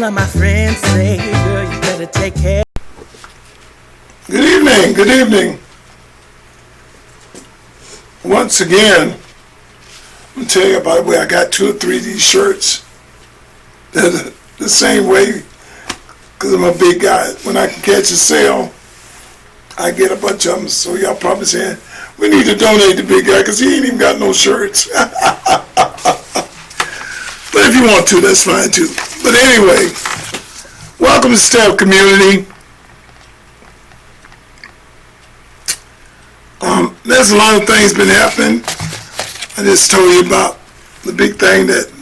of my friends say, girl, you better take care. Good evening, good evening. Once again, I'm going to tell you about where I got 2 or 3 of these shirts. They're the same way, because I'm a big guy. When I can catch a sale, I get a bunch of them. So y'all probably saying, we need to donate to big guy because he ain't even got no shirts. But if you want to, that's fine too. But anyway, welcome to Step Community. There's a lot of things been happening. I just told you about the big thing that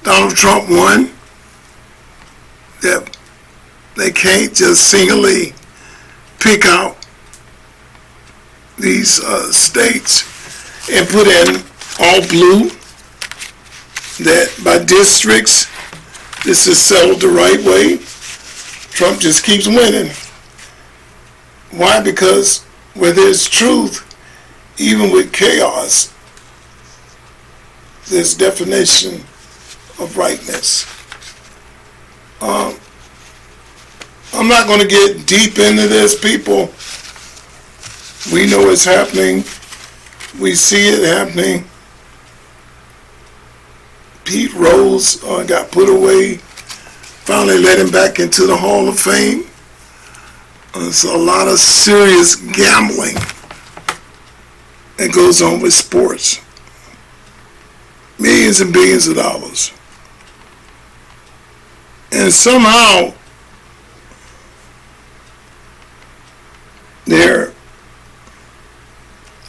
Donald Trump won. That they can't just singly pick out these states and put in all blue. That by districts, this is settled the right way. Trump just keeps winning. Why? Because where there's truth, even with chaos, there's definition of rightness. I'm not going to get deep into this, people. We know it's happening. We see it happening. Pete Rose got put away. Finally let him back into the Hall of Fame. There's a lot of serious gambling that goes on with sports. Millions and billions of dollars. And somehow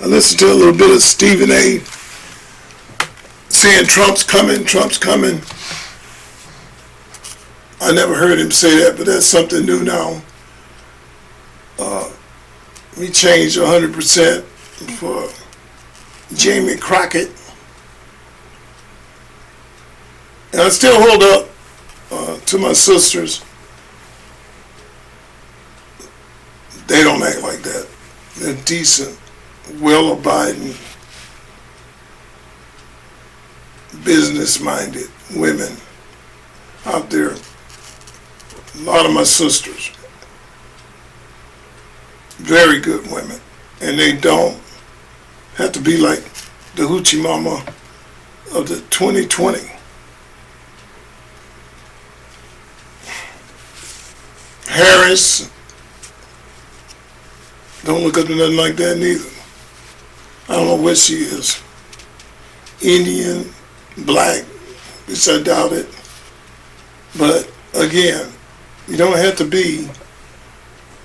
I listened to a little bit of Stephen A. saying Trump's coming, Trump's coming. I never heard him say that, but that's something new now. We changed 100% for Jamie Crockett. And I still hold up to my sisters. They don't act like that. They're decent, well-abiding, business-minded women out there. A lot of my sisters. Very good women. And they don't have to be like the hoochie mama of the 2020. Harris, don't look up to nothing like that neither. I don't know what she is. Indian, black, which I doubt it. But again, you don't have to be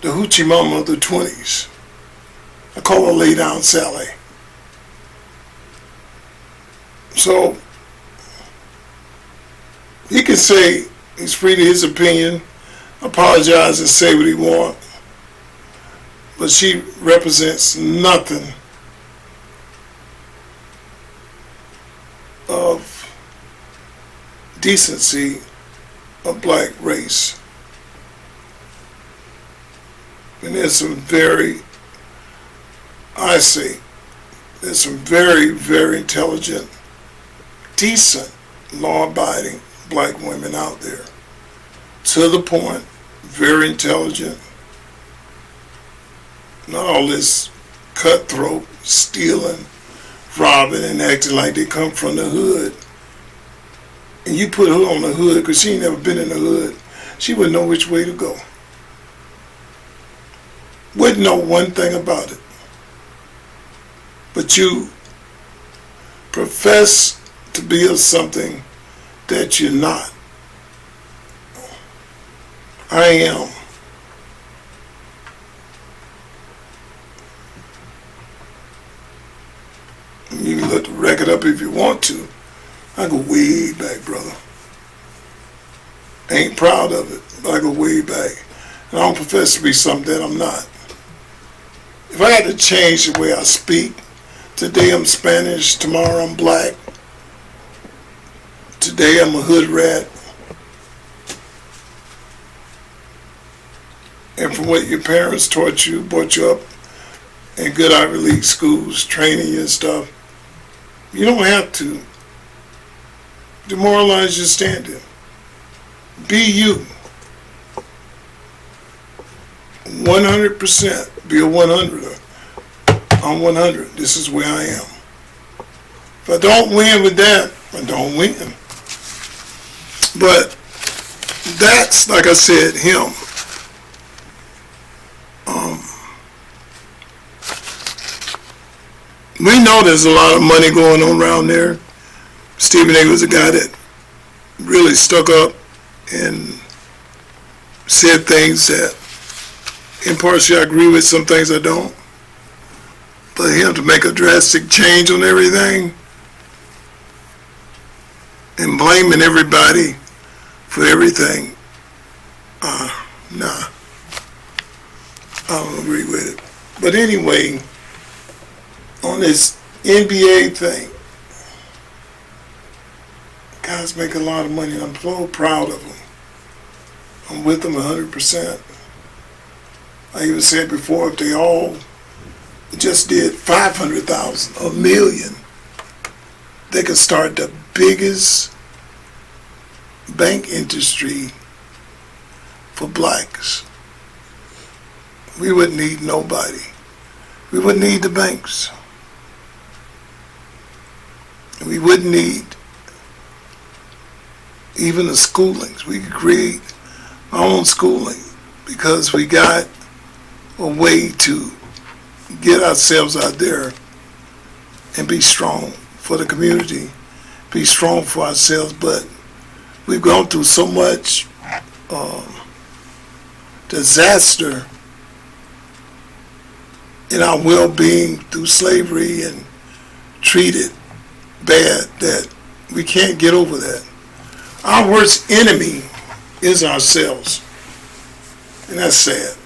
the hoochie mama of the 20s. I call her Lay Down Sally. So he can say he's free to his opinion, apologize and say what he wants, but she represents nothing of decency of black race. And there's some there's some very, very intelligent, decent, law-abiding black women out there. To the point, very intelligent. Not all this cutthroat, stealing, robbing, and acting like they come from the hood. And you put her on the hood because she ain't never been in the hood. She wouldn't know which way to go. Wouldn't know one thing about it. But you profess to be of something that you're not. I am. You can look the record up if you want to. I go way back, brother. Ain't proud of it, but I go way back. And I don't profess to be something that I'm not. If I had to change the way I speak, today I'm Spanish, tomorrow I'm black, today I'm a hood rat, and from what your parents taught you, brought you up in good Ivy League schools, training you and stuff, you don't have to demoralize your standing. Be you. 100%. Be a 100er. I'm 100. This is where I am. If I don't win with that, I don't win. But that's, like I said, him. We know there's a lot of money going on around there. Stephen A. was a guy that really stuck up and said things that, in parts, I agree with, some things I don't. But him to make a drastic change on everything and blaming everybody for everything, nah, I don't agree with it. But anyway, on this NBA thing, guys make a lot of money. I'm so proud of them. I'm with them 100%. I even said before, if they all just did 500,000, a million, they could start the biggest bank industry for blacks. We wouldn't need nobody. We wouldn't need the banks. We wouldn't need even the schoolings. We could create our own schooling because we got a way to get ourselves out there and be strong for the community, be strong for ourselves. But we've gone through so much disaster in our well-being through slavery and treated bad that we can't get over that. Our worst enemy is ourselves, and that's sad.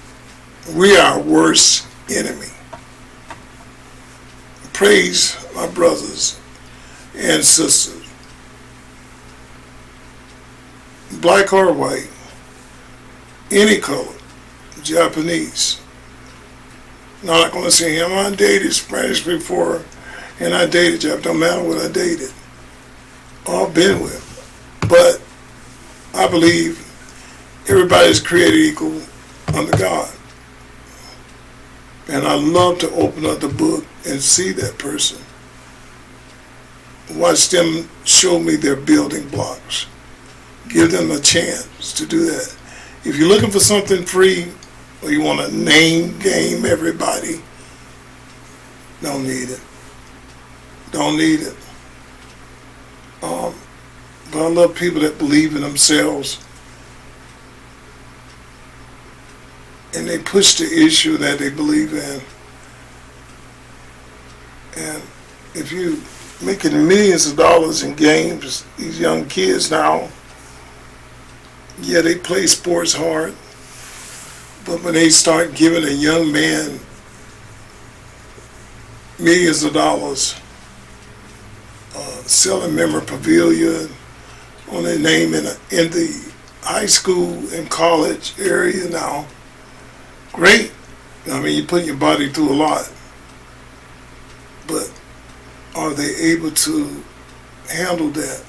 We are our worst enemy. Praise my brothers and sisters, black or white, any color, Japanese. Now, I'm not going to say him. I dated Spanish before, and I dated Japanese. Don't matter what I dated or I've been with. But I believe everybody's created equal under God. And I love to open up the book and see that person. Watch them show me their building blocks. Give them a chance to do that. If you're looking for something free, or you want to name game everybody, don't need it. Don't need it. But I love people that believe in themselves and they push the issue that they believe in. And if you making millions of dollars in games, these young kids now, yeah, they play sports hard, but when they start giving a young man millions of dollars, selling memorabilia on their name in the high school and college area now, great. I mean, you put your body through a lot, but are they able to handle that?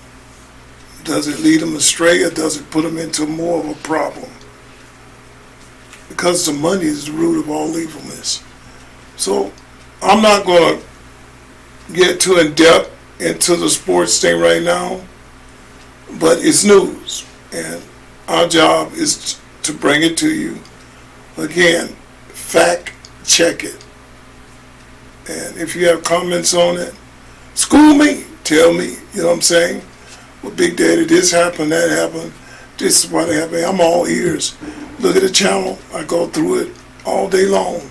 Does it lead them astray, or does it put them into more of a problem? Because the money is the root of all evilness. So I'm not going to get too in depth into the sports thing right now, but it's news, and our job is to bring it to you. Again, fact check it. And if you have comments on it, school me, tell me, you know what I'm saying? Well, Big Daddy, this happened, that happened, this is what happened. I'm all ears. Look at the channel. I go through it all day long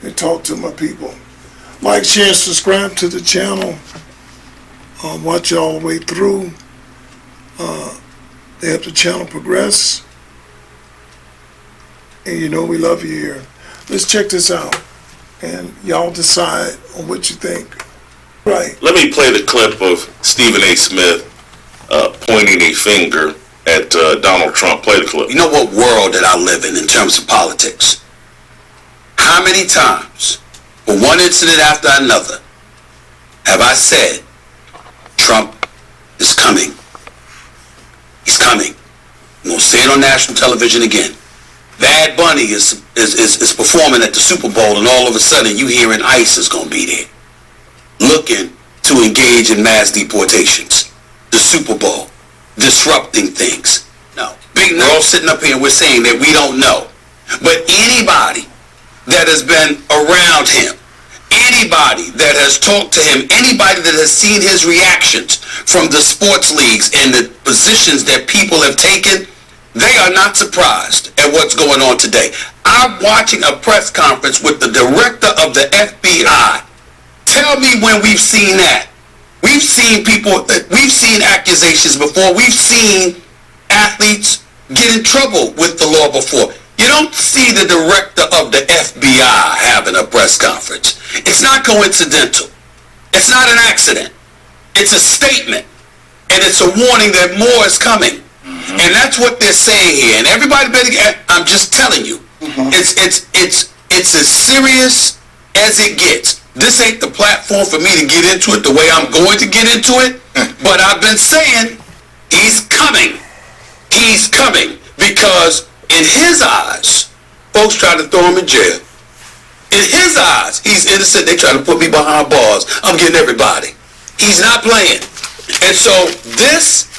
and talk to my people. Like, share, and subscribe to the channel. Watch you all the way through. They help the channel progress. And you know we love you here. Let's check this out. And y'all decide on what you think. Right. Let me play the clip of Stephen A. Smith pointing a finger at Donald Trump. Play the clip. You know what world that I live in terms of politics? How many times, for one incident after another, have I said, Trump is coming. He's coming. say it on national television again. Bad Bunny is performing at the Super Bowl, and all of a sudden you hearing ICE is going to be there, looking to engage in mass deportations. The Super Bowl, disrupting things. No. We're all sitting up here and we're saying that we don't know. But anybody that has been around him, anybody that has talked to him, anybody that has seen his reactions from the sports leagues and the positions that people have taken, they are not surprised at what's going on today. I'm watching a press conference with the director of the FBI. Tell me when we've seen that. We've seen people, we've seen accusations before. We've seen athletes get in trouble with the law before. You don't see the director of the FBI having a press conference. It's not coincidental. It's not an accident. It's a statement. And it's a warning that more is coming. And that's what they're saying here. And everybody better get, I'm just telling you, it's as serious as it gets. This ain't the platform for me to get into it the way I'm going to get into it. But I've been saying he's coming. He's coming because in his eyes, folks try to throw him in jail. In his eyes, he's innocent. They try to put me behind bars. I'm getting everybody. He's not playing. And so this,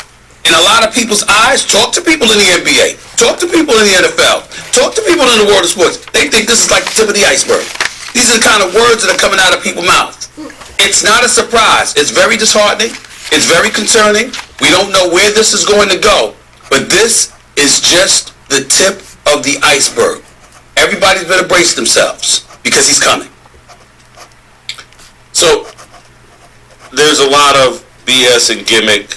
in a lot of people's eyes, talk to people in the NBA, talk to people in the NFL, talk to people in the world of sports. They think this is like the tip of the iceberg. These are the kind of words that are coming out of people's mouths. It's not a surprise. It's very disheartening. It's very concerning. We don't know where this is going to go. But this is just the tip of the iceberg. Everybody's better brace themselves because he's coming. So there's a lot of BS and gimmick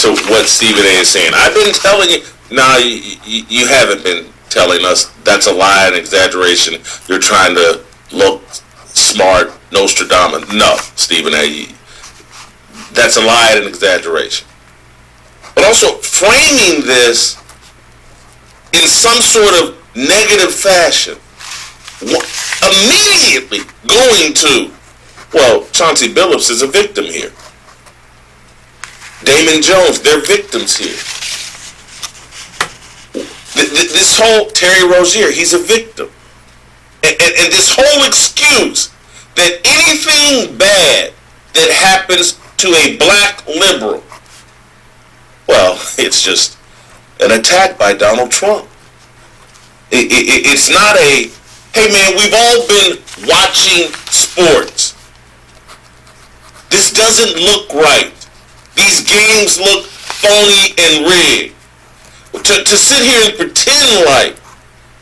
to what Stephen A. is saying. I've been telling you. No, you haven't been telling us. That's a lie and exaggeration. You're trying to look smart, Nostradamus. No, Stephen A. That's a lie and exaggeration. But also framing this in some sort of negative fashion, immediately going to, well, Chauncey Billups is a victim here. Damon Jones, they're victims here. This whole Terry Rozier, he's a victim. And this whole excuse that anything bad that happens to a black liberal, well, it's just an attack by Donald Trump. It's not a, hey man, we've all been watching sports. This doesn't look right. These games look phony and rigged. To sit here and pretend like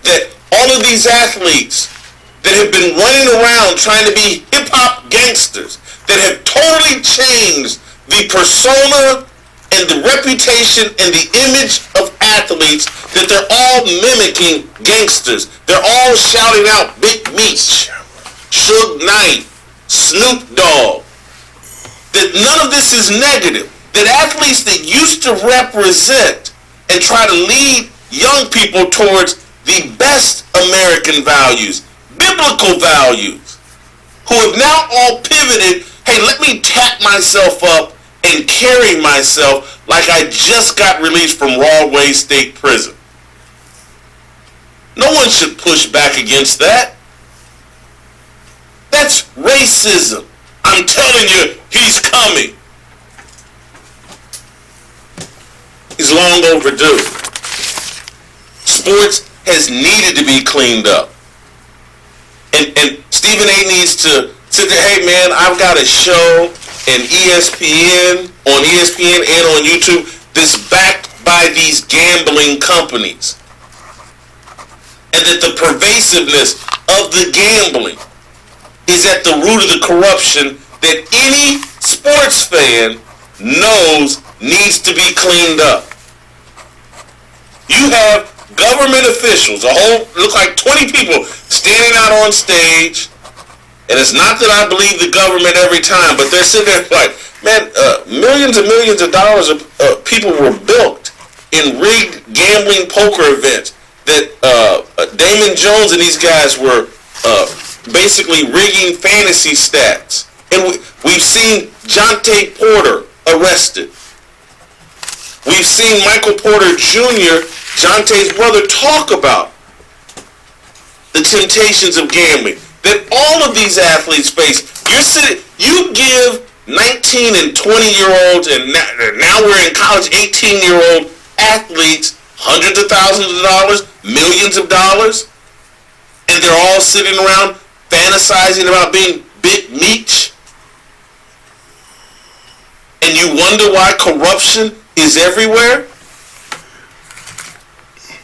that all of these athletes that have been running around trying to be hip-hop gangsters, that have totally changed the persona and the reputation and the image of athletes, that they're all mimicking gangsters. They're all shouting out Big Meech, Suge Knight, Snoop Dogg. That none of this is negative. That athletes that used to represent and try to lead young people towards the best American values, biblical values, who have now all pivoted, hey, let me tap myself up and carry myself like I just got released from Rahway State Prison. No one should push back against that. That's racism. I'm telling you, he's coming. He's long overdue. Sports has needed to be cleaned up. And Stephen A. needs to sit there, hey man, I've got a show on ESPN and on YouTube that's backed by these gambling companies. And that the pervasiveness of the gambling is at the root of the corruption that any sports fan knows needs to be cleaned up. You have government officials, look like 20 people standing out on stage, and it's not that I believe the government every time, but they're sitting there like, man, millions and millions of dollars of people were bilked in rigged gambling poker events that Damon Jones and these guys were basically rigging fantasy stats. And we've seen Jonte Porter arrested. We we've seen Michael Porter Jr., Jonte's brother, talk about the temptations of gambling that all of these athletes face. You give 19 and 20-year-olds, and now we're in college, 18-year-old athletes hundreds of thousands of dollars, millions of dollars, and they're all sitting around fantasizing about being Big Meech. And you wonder why corruption is everywhere?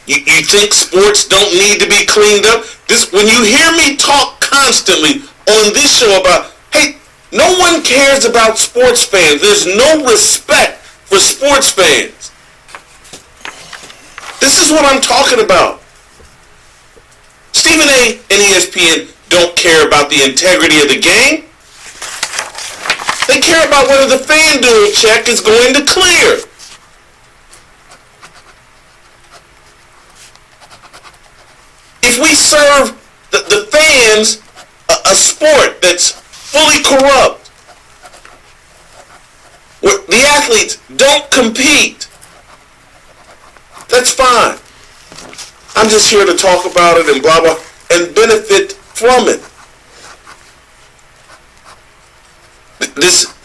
You think sports don't need to be cleaned up? When you hear me talk constantly on this show about, hey, no one cares about sports fans. There's no respect for sports fans. This is what I'm talking about. Stephen A. and ESPN don't care about the integrity of the game. They care about whether the FanDuel check is going to clear. If we serve the fans a sport that's fully corrupt, where the athletes don't compete, that's fine. I'm just here to talk about it and blah, blah, and benefit from it.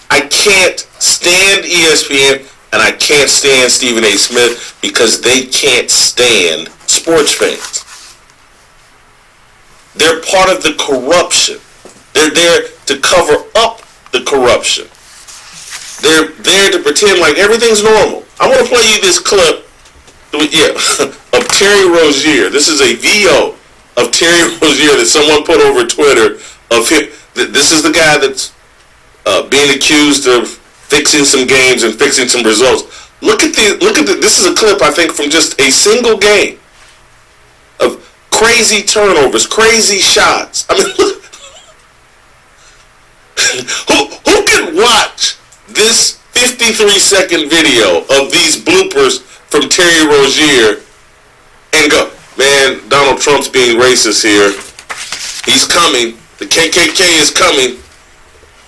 I can't stand ESPN and I can't stand Stephen A. Smith because they can't stand sports fans. They're part of the corruption. They're there to cover up the corruption. They're there to pretend like everything's normal. I want to play you this clip of Terry Rozier. This is a VO of Terry Rozier that someone put over Twitter of him. This is the guy that's being accused of fixing some games and fixing some results. Look at this is a clip, I think, from just a single game of crazy turnovers, crazy shots. I mean, look, who can watch this 53-second video of these bloopers from Terry Rozier and go, man, Donald Trump's being racist here. He's coming. The KKK is coming.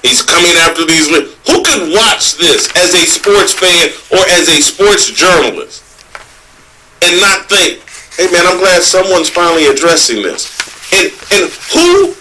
He's coming after these. Who can watch this as a sports fan or as a sports journalist and not think, hey man, I'm glad someone's finally addressing this? And who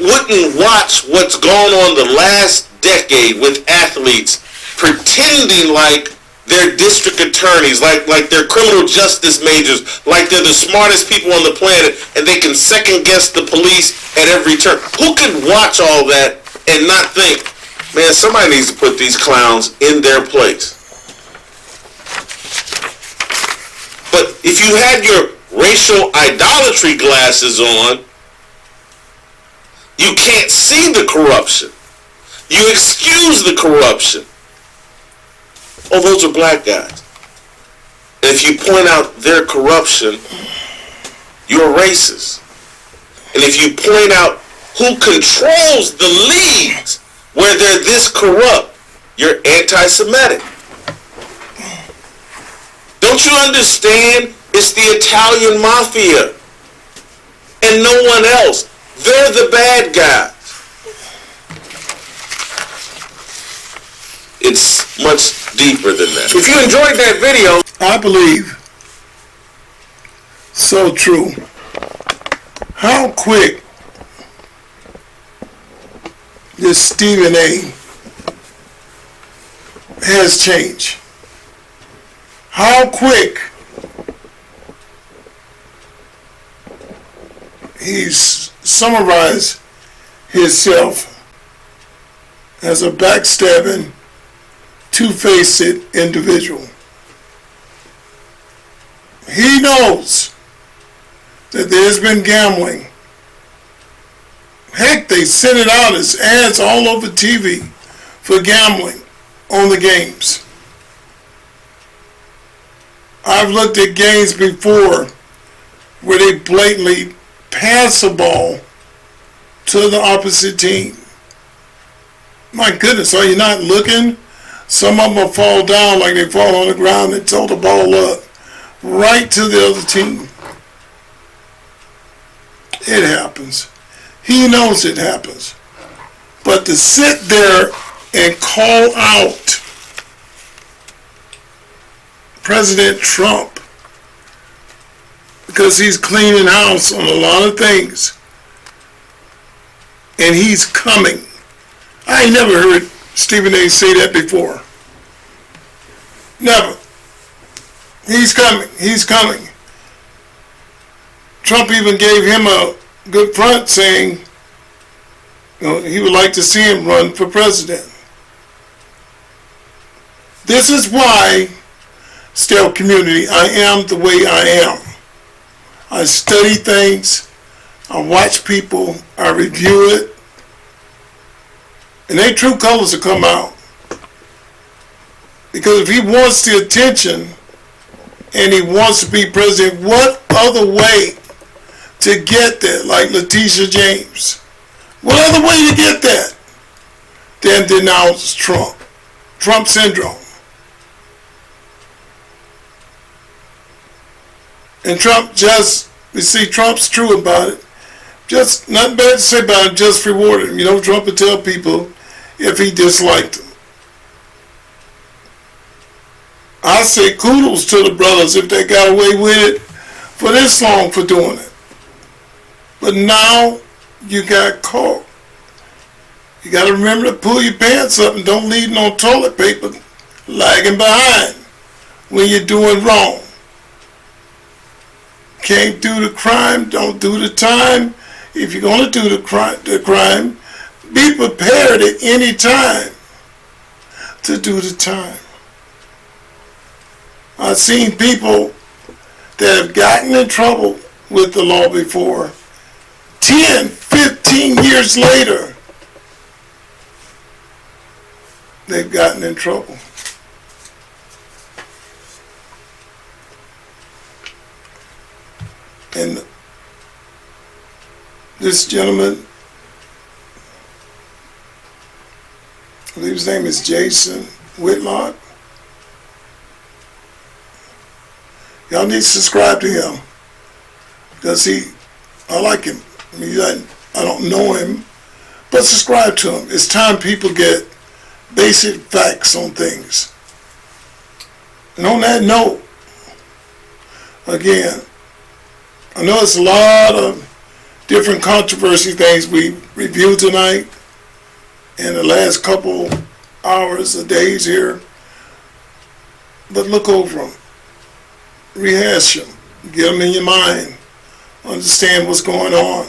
wouldn't watch what's gone on the last decade with athletes pretending like they're district attorneys, like they're criminal justice majors, like they're the smartest people on the planet, and they can second guess the police at every turn? Who can watch all that and not think, man, somebody needs to put these clowns in their place? But if you had your racial idolatry glasses on, you can't see the corruption. You excuse the corruption. Oh, those are black guys. And if you point out their corruption, you're racist. And if you point out who controls the leagues where they're this corrupt, you're anti-Semitic. Don't you understand? It's the Italian mafia and no one else. They're the bad guys. It's much deeper than that. If you enjoyed that video, I believe, so true, how quick this Stephen A. has changed. How quick he's summarized himself as a backstabbing, two-faced individual. He knows that there's been gambling. Heck, they sent it out as ads all over TV for gambling on the games. I've looked at games before where they blatantly pass the ball to the opposite team. My goodness, are you not looking? Some of them will fall down like they fall on the ground and throw the ball up right to the other team. It happens. He knows it happens. But to sit there and call out President Trump because he's cleaning house on a lot of things. And he's coming. I ain't never heard Stephen A. say that before. Never. He's coming. He's coming. Trump even gave him a good front saying, you know, he would like to see him run for president. This is why, Stale community, I am the way I am. I study things, I watch people, I review it, and their true colors will come out. Because if he wants the attention and he wants to be president, what other way to get that, like Letitia James? What other way to get that than denounce Trump? Trump syndrome. And Trump just, you see, Trump's true about it. Just, nothing bad to say about it, just rewarded him. You know, Trump would tell people if he disliked them. I say kudos to the brothers if they got away with it for this long for doing it. But now you got caught. You got to remember to pull your pants up and don't leave no toilet paper lagging behind when you're doing wrong. Can't do the crime, don't do the time. If you're going to do the crime, be prepared at any time to do the time. I've seen people that have gotten in trouble with the law before. 10, 15 years later, they've gotten in trouble. And this gentleman, I believe his name is Jason Whitlock. Y'all need to subscribe to him because I like him. I mean, I don't know him, but subscribe to him. It's time people get basic facts on things. And on that note, again, I know it's a lot of different controversy things we reviewed tonight in the last couple hours or days here, but look over them, rehash them, get them in your mind, understand what's going on,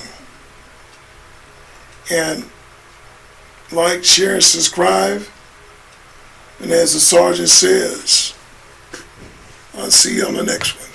and like, share, and subscribe. And as the sergeant says, I'll see you on the next one.